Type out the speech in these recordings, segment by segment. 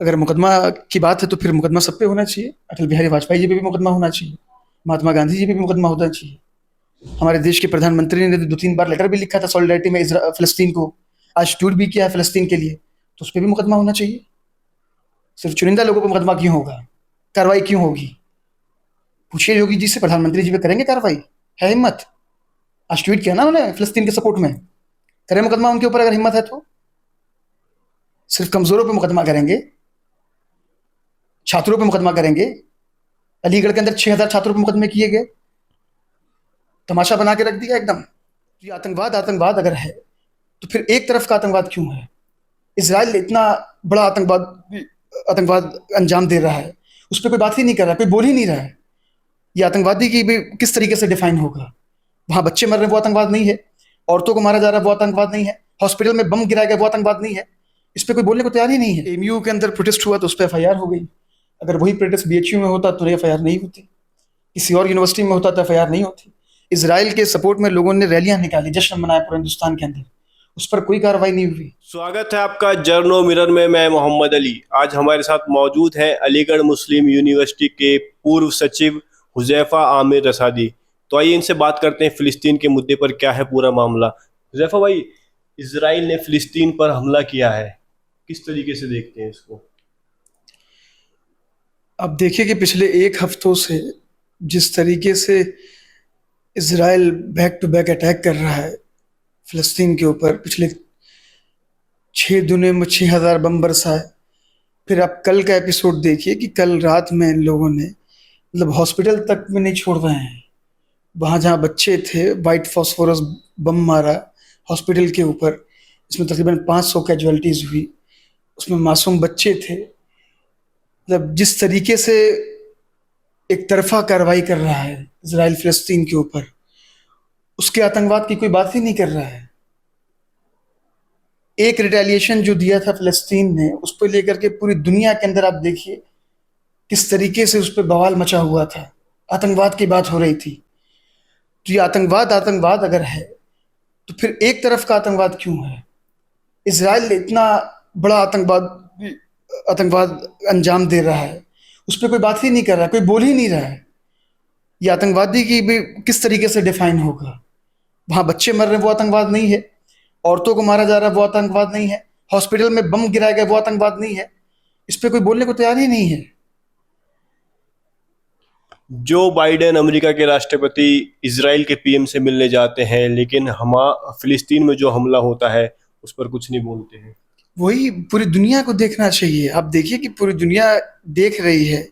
अगर मुकदमा की बात है तो फिर मुकदमा सब पे होना चाहिए। अटल बिहारी वाजपेयी जी पे भी मुकदमा होना चाहिए। महात्मा गांधी जी पे भी मुकदमा होना चाहिए। हमारे देश के प्रधानमंत्री ने दो तीन बार लेटर भी लिखा था सॉलिडारिटी में फिलिस्तीन को। आज टूर भी किया है फिलिस्तीन के लिए, तो उस पर भी मुकदमा होना चाहिए। सिर्फ चुनिंदा लोगों पर मुकदमा क्यों होगा? कार्रवाई क्यों होगी? पूछिए योगी जी से, प्रधानमंत्री जी पे करेंगे कार्रवाई? है हिम्मत? आज ट्वीट किया ना उन्होंने फिलिस्तीन के सपोर्ट में। करें मुकदमा उनके ऊपर अगर हिम्मत है तो। सिर्फ कमजोरों पे मुकदमा करेंगे, छात्रों पे मुकदमा करेंगे। अलीगढ़ के अंदर 6,000 छात्रों पे मुकदमे किए गए। तमाशा बना के रख दिया एकदम। ये आतंकवाद आतंकवाद अगर है तो फिर एक तरफ का आतंकवाद क्यों है? इसराइल इतना बड़ा आतंकवाद आतंकवाद अंजाम दे रहा है, उस पर कोई बात ही नहीं कर रहा, कोई बोल ही नहीं रहा है। ये आतंकवादी की भी किस तरीके से डिफाइन होगा? वहां बच्चे मर रहे हैं वो आतंकवाद नहीं है? औरतों को मारा जा रहा है वो आतंकवाद नहीं है? हॉस्पिटल में बम गिराया गया वो आतंकवाद नहीं है? इस पर कोई बोलने को तैयार ही नहीं है। एमयू के अंदर प्रोटेस्ट हुआ तो उस पर एफआईआर हो गई। अगर वही प्रोटेस्ट बीएचयू में होता तो एफआईआर नहीं होती। किसी और यूनिवर्सिटी में होता तो एफआईआर नहीं होती। इसराइल के सपोर्ट में लोगों ने रैलियां निकाली, जश्न मनाया पूरे हिंदुस्तान के अंदर, उस पर कोई कार्रवाई नहीं हुई। स्वागत है आपका जर्नो मिरर में। मैं मोहम्मद अली। आज हमारे साथ मौजूद हैं अलीगढ़ मुस्लिम यूनिवर्सिटी के पूर्व सचिव हुजैफा आमिर रसादी। तो आइए इनसे बात करते हैं फिलिस्तीन के मुद्दे पर क्या है पूरा मामला। हुजैफा भाई, इसराइल ने फिलिस्तीन पर हमला किया है, किस तरीके से देखते हैं इसको? अब देखिए कि पिछले एक हफ्तों से जिस तरीके से Israel back to back attack कर रहा है फिलिस्तीन के ऊपर, पिछले 6 दिनों में 6,000 बम बरसाए। फिर आप कल का एपिसोड देखिए कि कल रात में इन लोगों ने मतलब हॉस्पिटल तक में नहीं छोड़ रहे हैं। वहां जहाँ बच्चे थे, वाइट फॉस्फोरस बम मारा हॉस्पिटल के ऊपर। इसमें तकरीबन 500 कैजुअलिटीज हुई। उसमें मासूम बच्चे थे। मतलब जिस तरीके से एक तरफा कार्रवाई कर रहा है इसराइल फिलिस्तीन के ऊपर, उसके आतंकवाद की कोई बात ही नहीं कर रहा है। एक रिटेलिएशन जो दिया था फिलिस्तीन ने, उस पर लेकर के पूरी दुनिया के अंदर आप देखिए किस तरीके से उस पर बवाल मचा हुआ था। आतंकवाद की बात हो रही थी। तो ये आतंकवाद आतंकवाद अगर है तो फिर एक तरफ का आतंकवाद क्यों है? इसराइल इतना बड़ा आतंकवाद आतंकवाद अंजाम दे रहा है, उस पर कोई बात ही नहीं कर रहा, कोई बोल ही नहीं रहा है। ये आतंकवादी की भी किस तरीके से डिफाइन होगा? वहां बच्चे मर रहे हैं वो आतंकवाद नहीं है? औरतों को मारा जा रहा है वो आतंकवाद नहीं है? हॉस्पिटल में बम गिराया गया वो आतंकवाद नहीं है? इस पे कोई बोलने को तैयार ही नहीं है। जो बाइडेन अमेरिका के राष्ट्रपति इसराइल के पीएम से मिलने जाते हैं, लेकिन हम फिलिस्तीन में जो हमला होता है उस पर कुछ नहीं बोलते हैं। वही पूरी दुनिया को देखना चाहिए। आप देखिए कि पूरी दुनिया देख रही है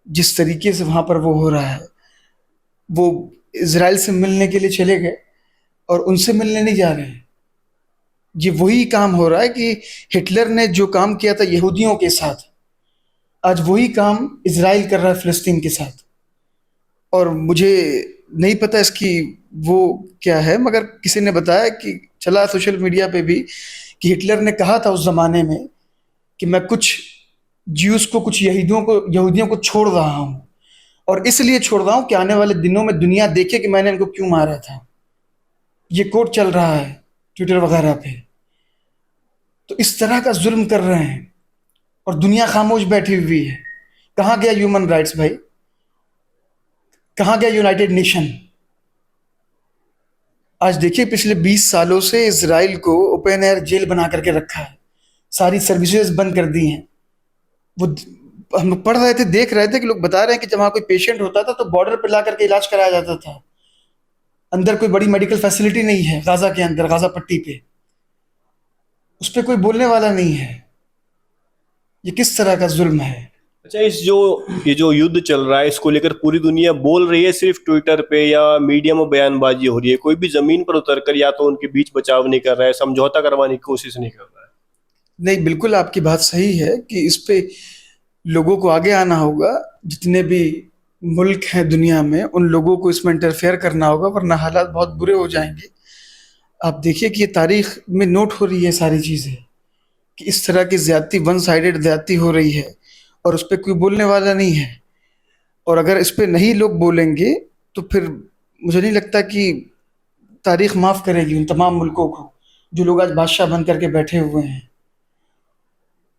जिस तरीके से वहां पर वो हो रहा है। वो इसराइल से मिलने के लिए चले गए और उनसे मिलने नहीं जा रहे हैं। ये वही काम हो रहा है कि हिटलर ने जो काम किया था यहूदियों के साथ, आज वही काम इसराइल कर रहा है फिलिस्तीन के साथ। और मुझे नहीं पता इसकी वो क्या है, मगर किसी ने बताया कि चला सोशल मीडिया पे भी कि हिटलर ने कहा था उस जमाने में कि मैं कुछ ज्यूस को, कुछ यहूदियों को छोड़ रहा हूं, और इसलिए छोड़ रहा हूं कि आने वाले दिनों में दुनिया देखे कि मैंने इनको क्यों मारा था। ये कोट चल रहा है ट्विटर वगैरह पे। तो इस तरह का जुल्म कर रहे हैं और दुनिया खामोश बैठी हुई है। कहाँ गया ह्यूमन राइट्स भाई? कहाँ गया यूनाइटेड नेशन? आज देखिए पिछले 20 सालों से इसराइल को ओपन एयर जेल बना करके रखा है। सारी सर्विसेज बंद कर दी हैं। वो हम लोग पढ़ रहे थे, देख रहे थे कि लोग बता रहे हैं कि जब वहां कोई पेशेंट होता था तो बॉर्डर पर ला करके इलाज कराया जाता था। अंदर कोई बड़ी मेडिकल फैसिलिटी नहीं है गाजा के अंदर, गाजा पट्टी पे। उस पर कोई बोलने वाला नहीं है। ये किस तरह का जुल्म है? अच्छा, ये जो युद्ध चल रहा है इसको लेकर पूरी दुनिया बोल रही है, सिर्फ ट्विटर पे या मीडिया में बयानबाजी हो रही है। कोई भी जमीन पर उतरकर या तो उनके बीच बचाव नहीं कर रहा है, समझौता करवाने की कोशिश नहीं कर रहा है। नहीं, बिल्कुल आपकी बात सही है कि इस पे लोगों को आगे आना होगा। जितने भी मुल्क हैं दुनिया में, उन लोगों को इसमें इंटरफेयर करना होगा, वरना हालात बहुत बुरे हो जाएंगे। आप देखिए कि ये तारीख में नोट हो रही है सारी चीज़ें कि इस तरह की ज्यादती, वन साइडेड ज्यादती हो रही है और उस पर कोई बोलने वाला नहीं है। और अगर इस पे नहीं लोग बोलेंगे तो फिर मुझे नहीं लगता कि तारीख माफ करेगी उन तमाम मुल्कों को जो लोग आज बादशाह बन करके बैठे हुए हैं।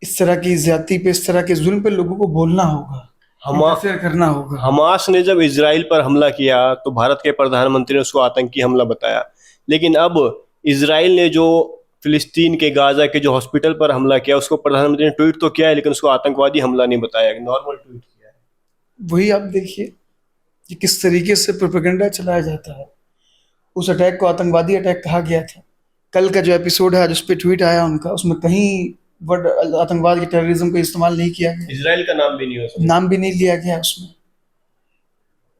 इस तरह की ज्यादती पे, इस तरह के जुल्म पे लोगों को बोलना होगा, हम इंटरफेयर करना होगा। हमास ने जब इजराइल पर हमला किया तो भारत के प्रधानमंत्री ने उसको आतंकी हमला बताया, लेकिन अब इजराइल ने जो फिलिस्तीन के गाजा के जो हॉस्पिटल पर हमला किया उसको प्रधानमंत्री ने ट्वीट तो किया है, लेकिन उसको आतंकवादी हमला नहीं बताया, नॉर्मल ट्वीट किया है। वही आप देखिए कि किस तरीके से प्रोपेगेंडा चलाया जाता है। उस अटैक को आतंकवादी अटैक कहा गया था। कल का जो एपिसोड है, जिस पे ट्वीट आया उनका, उसमें कहीं वर्ड आतंकवाद के टेररिज्म का इस्तेमाल नहीं किया गया, इजराइल का नाम भी नहीं हो सकता। नाम भी नहीं लिया गया उसमें।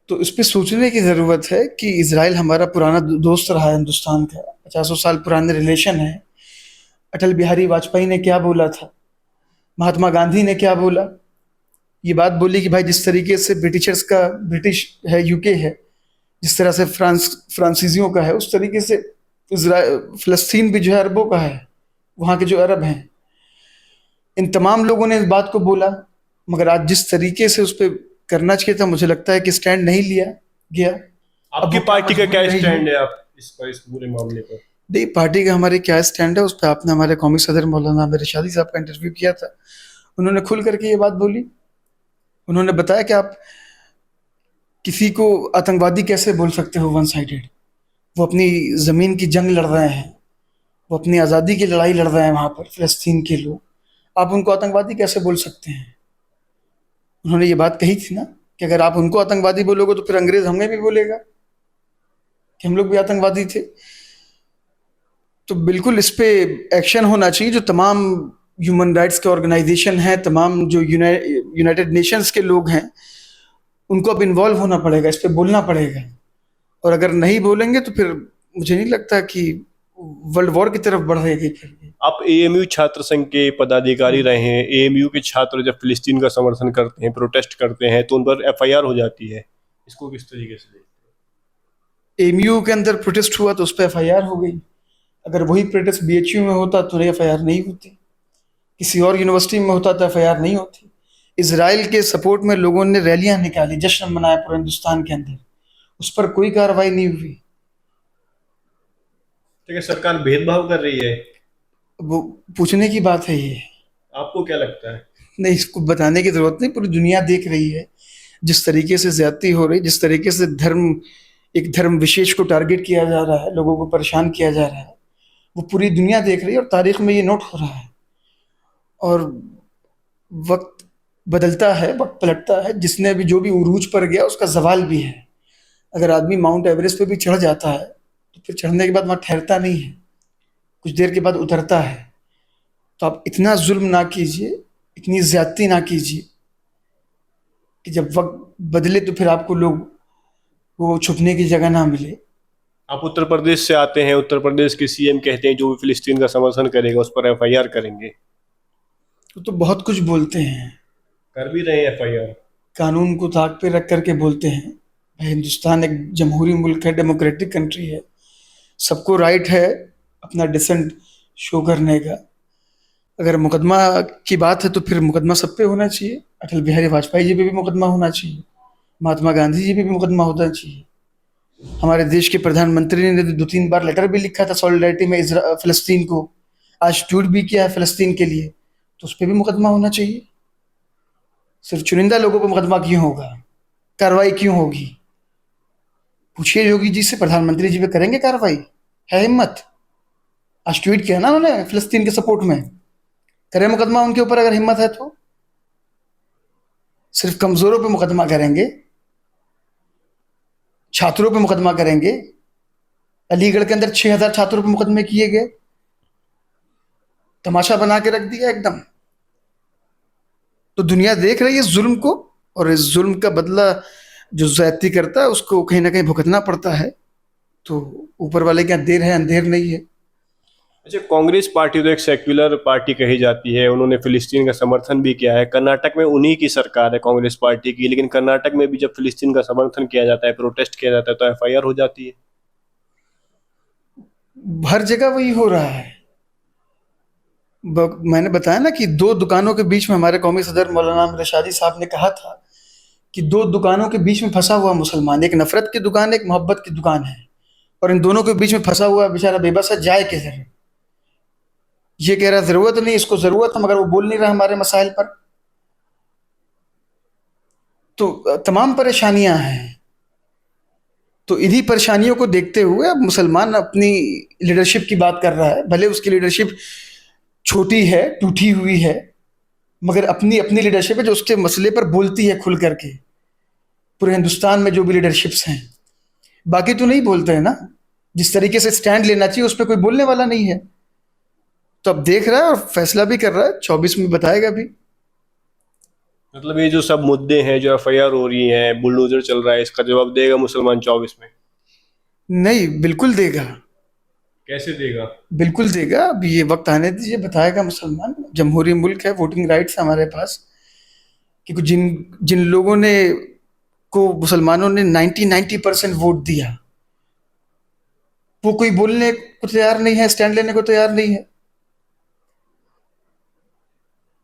तो इस पे सोचने की ज़रूरत है कि इजराइल हमारा पुराना दोस्त रहा है, हिंदुस्तान का 50 साल पुराने रिलेशन है। अटल बिहारी वाजपेयी ने क्या बोला था, महात्मा गांधी ने क्या बोला, ये बात बोली कि भाई जिस तरीके से ब्रिटिशर्स का, ब्रिटिश है, यूके है, जिस तरह से फ्रांसीसियों का है, उस तरीके से फ़लस्तीन भी जो है अरबों का है, वहाँ के जो अरब हैं, इन तमाम लोगों ने इस बात को बोला। मगर आज जिस तरीके से उस पर करना चाहिए था, मुझे लगता है कि स्टैंड नहीं लिया गया। आपकी वो पार्टी का क्या मजबूरी रही स्टैंड है आप इस पर, इस पूरे मामले पर? नहीं, पार्टी का हमारे क्या स्टैंड है उस पर आपने हमारे कौमी सदर मौलाना आमिर रशादी साहब का इंटरव्यू किया था। उन्होंने खुल करके ये बात बोली। उन्होंने बताया कि आप किसी को आतंकवादी कैसे बोल सकते हो वन साइडेड। वो अपनी ज़मीन की जंग लड़ रहे हैं, वो अपनी आज़ादी की लड़ाई लड़ रहे हैं वहाँ पर, फ़लस्तीन के लोग। आप उनको आतंकवादी कैसे बोल सकते हैं? उन्होंने ये बात कही थी ना कि अगर आप उनको आतंकवादी बोलोगे तो फिर अंग्रेज हमें भी बोलेगा कि हम लोग भी आतंकवादी थे। तो बिल्कुल इस पे एक्शन होना चाहिए। जो तमाम ह्यूमन राइट्स के ऑर्गेनाइजेशन हैं, तमाम जो यूनाइटेड नेशंस के लोग हैं, उनको अब इन्वॉल्व होना पड़ेगा, इस पे बोलना पड़ेगा। और अगर नहीं बोलेंगे तो फिर मुझे नहीं लगता कि वर्ल्ड वॉर की तरफ बढ़ेगी फिर भी। आप एएमयू छात्र संघ के पदाधिकारी रहे हैं। एएमयू के छात्र जब फिलिस्तीन का समर्थन करते हैं, प्रोटेस्ट करते हैं, तो उन पर एफआईआर हो जाती है, इसको किस तरीके से देखते एमयू के अंदर प्रोटेस्ट हुआ तो उस पर एफआईआर हो गई। अगर वही प्रोटेस्ट बीएचयू में होता तो एफआईआर नहीं होती, किसी और यूनिवर्सिटी में होता तो एफआईआर नहीं होती। इसराइल के सपोर्ट में लोगों ने रैलियां निकाली, जश्न मनाया पूरे हिंदुस्तान के अंदर, उस पर कोई कार्रवाई नहीं हुई। हैं? तो सरकार भेदभाव कर रही है? वो पूछने की बात है ये, आपको क्या लगता है? नहीं इसको बताने की जरूरत नहीं, पूरी दुनिया देख रही है जिस तरीके से ज्यादती हो रही, जिस तरीके से एक धर्म विशेष को टारगेट किया जा रहा है, लोगों को परेशान किया जा रहा है, वो पूरी दुनिया देख रही है और तारीख में ये नोट हो रहा है। और वक्त बदलता है, वक्त पलटता है। जिसने भी जो भी उरूज पर गया उसका जवाल भी है। अगर आदमी माउंट एवरेस्ट पे भी चढ़ जाता है तो फिर चढ़ने के बाद वहाँ ठहरता नहीं है, कुछ देर के बाद उतरता है। तो आप इतना जुल्म ना कीजिए, इतनी ज्यादती ना कीजिए कि जब वक्त बदले तो फिर आपको लोग वो छुपने की जगह ना मिले। आप उत्तर प्रदेश से आते हैं, उत्तर प्रदेश के सीएम कहते हैं जो भी फिलिस्तीन का समर्थन करेगा उस पर एफआईआर करेंगे। तो बहुत कुछ बोलते हैं, कर भी रहे हैं एफआईआर। कानून को ताक पे रख करके बोलते हैं। भाई हिंदुस्तान एक जमहूरी मुल्क है, डेमोक्रेटिक कंट्री है, सबको राइट है अपना डिसेंट शो करने का। अगर मुकदमा की बात है तो फिर मुकदमा सब पे होना चाहिए। अटल बिहारी वाजपेयी जी पे भी मुकदमा होना चाहिए, महात्मा गांधी जी पे भी मुकदमा होना चाहिए। हमारे देश के प्रधानमंत्री ने 2-3 बार लेटर भी लिखा था सॉलिडारिटी में फिलिस्तीन को, आज ट्वीट भी किया है फिलिस्तीन के लिए, तो उस पर भी मुकदमा होना चाहिए। सिर्फ चुनिंदा लोगों पर मुकदमा क्यों होगा, कार्रवाई क्यों होगी? पूछिए योगी जी से, प्रधानमंत्री जी पे करेंगे कार्रवाई? है हिम्मत? आज ट्वीट किया ना उन्होंने फिलिस्तीन के सपोर्ट में, करें मुकदमा उनके ऊपर अगर हिम्मत है तो। सिर्फ कमजोरों पे मुकदमा करेंगे, छात्रों पे मुकदमा करेंगे। अलीगढ़ के अंदर 6000 छात्रों पे मुकदमे किए गए, तमाशा बना के रख दिया एकदम। तो दुनिया देख रही है इस जुल्म को, और इस जुल्म का बदला जो ज्यादती करता है उसको कहीं ना कहीं भुगतना पड़ता है। तो ऊपर वाले के यहाँ देर है अंधेर नहीं है। अच्छा, कांग्रेस पार्टी तो एक सेक्युलर पार्टी कही जाती है, उन्होंने फिलिस्तीन का समर्थन भी किया है। कर्नाटक में उन्हीं की सरकार है कांग्रेस पार्टी की, लेकिन कर्नाटक में भी जब फिलिस्तीन का समर्थन किया जाता है, प्रोटेस्ट किया जाता है, तो एफआईआर हो जाती है। हर जगह वही हो रहा है। मैंने बताया ना कि 2 दुकानों के बीच में हमारे कौमी सदर मौलाना आमिर रशादी साहब ने कहा था कि 2 दुकानों के बीच में फंसा हुआ मुसलमान, एक नफरत की दुकान, एक मोहब्बत की दुकान है, और इन दोनों के बीच में फंसा हुआ बेचारा बेबस है, जाए किधर? ये कह रहा ज़रूरत नहीं, इसको ज़रूरत है, मगर वो बोल नहीं रहा हमारे मसाइल पर। तो तमाम परेशानियां हैं। तो इन्हीं परेशानियों को देखते हुए अब मुसलमान अपनी लीडरशिप की बात कर रहा है। भले उसकी लीडरशिप छोटी है, टूटी हुई है, मगर अपनी अपनी लीडरशिप है जो उसके मसले पर बोलती है खुल करके। पूरे हिंदुस्तान में जो भी लीडरशिप्स हैं, बाकी तो नहीं बोलते हैं ना। जिस तरीके से स्टैंड लेना चाहिए उस पर कोई बोलने वाला नहीं है। तो अब देख रहा है और फैसला भी कर रहा है, 24 में बताएगा भी। मतलब ये जो सब मुद्दे हैं, जो एफआईआर हो रही हैं, बुलडोजर चल रहा है, इसका जवाब देगा मुसलमान 24 में? नहीं, बिल्कुल देगा। कैसे देगा? बिल्कुल देगा। अब ये वक्त आने दीजिए, बताएगा मुसलमान। जमहूरी मुल्क है, वोटिंग राइट्स है हमारे पास। कि जिन जिन लोगों ने को मुसलमानों ने 90% वोट दिया, वो कोई बोलने को तैयार नहीं है, स्टैंड लेने को तैयार नहीं है।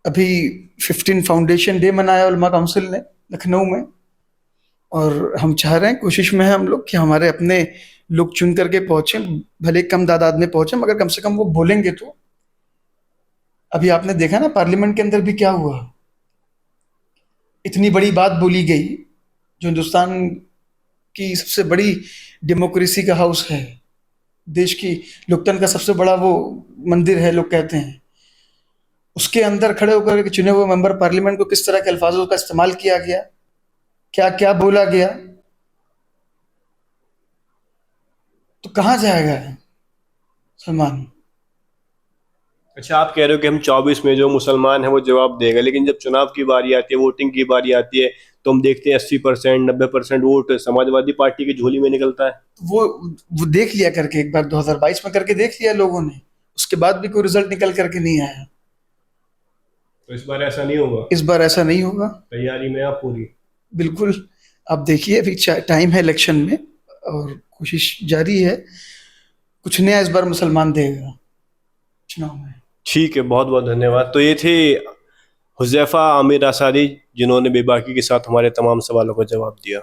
अभी 15 फाउंडेशन डे मनाया उलमा काउंसिल ने लखनऊ में। और हम चाह रहे हैं, कोशिश में है हम लोग कि हमारे अपने लोग चुन करके पहुंचे, भले कम तादाद में पहुंचे, मगर कम से कम वो बोलेंगे तो। अभी आपने देखा ना पार्लियामेंट के अंदर भी क्या हुआ। इतनी बड़ी बात बोली गई, जो हिंदुस्तान की सबसे बड़ी डेमोक्रेसी का हाउस है, देश की लोकतंत्र का सबसे बड़ा वो मंदिर है लोग कहते हैं, उसके अंदर खड़े होकर के चुने हुए मेंबर पार्लियामेंट को किस तरह के अल्फाजों का इस्तेमाल किया गया, क्या क्या बोला गया। तो कहाँ जाएगा सलमान? अच्छा, आप कह रहे हो कि हम 24 में जो मुसलमान है वो जवाब देगा, लेकिन जब चुनाव की बारी आती है, वोटिंग की बारी आती है, तो हम देखते हैं 80% 90% वोट समाजवादी पार्टी की झोली में निकलता है। वो देख लिया करके एक बार 2022 में करके देख लिया लोगों ने, उसके बाद भी कोई रिजल्ट निकल करके नहीं आया। तो इस बार ऐसा नहीं होगा? इस बार ऐसा नहीं होगा। तैयारी में आप पूरी? बिल्कुल। आप देखिए, अभी टाइम है इलेक्शन में और कोशिश जारी है। कुछ नया इस बार मुसलमान देगा चुनाव में। ठीक है, बहुत बहुत धन्यवाद। तो ये थे हुज़ैफा आमिर अंसारी, जिन्होंने बेबाकी के साथ हमारे तमाम सवालों का जवाब दिया।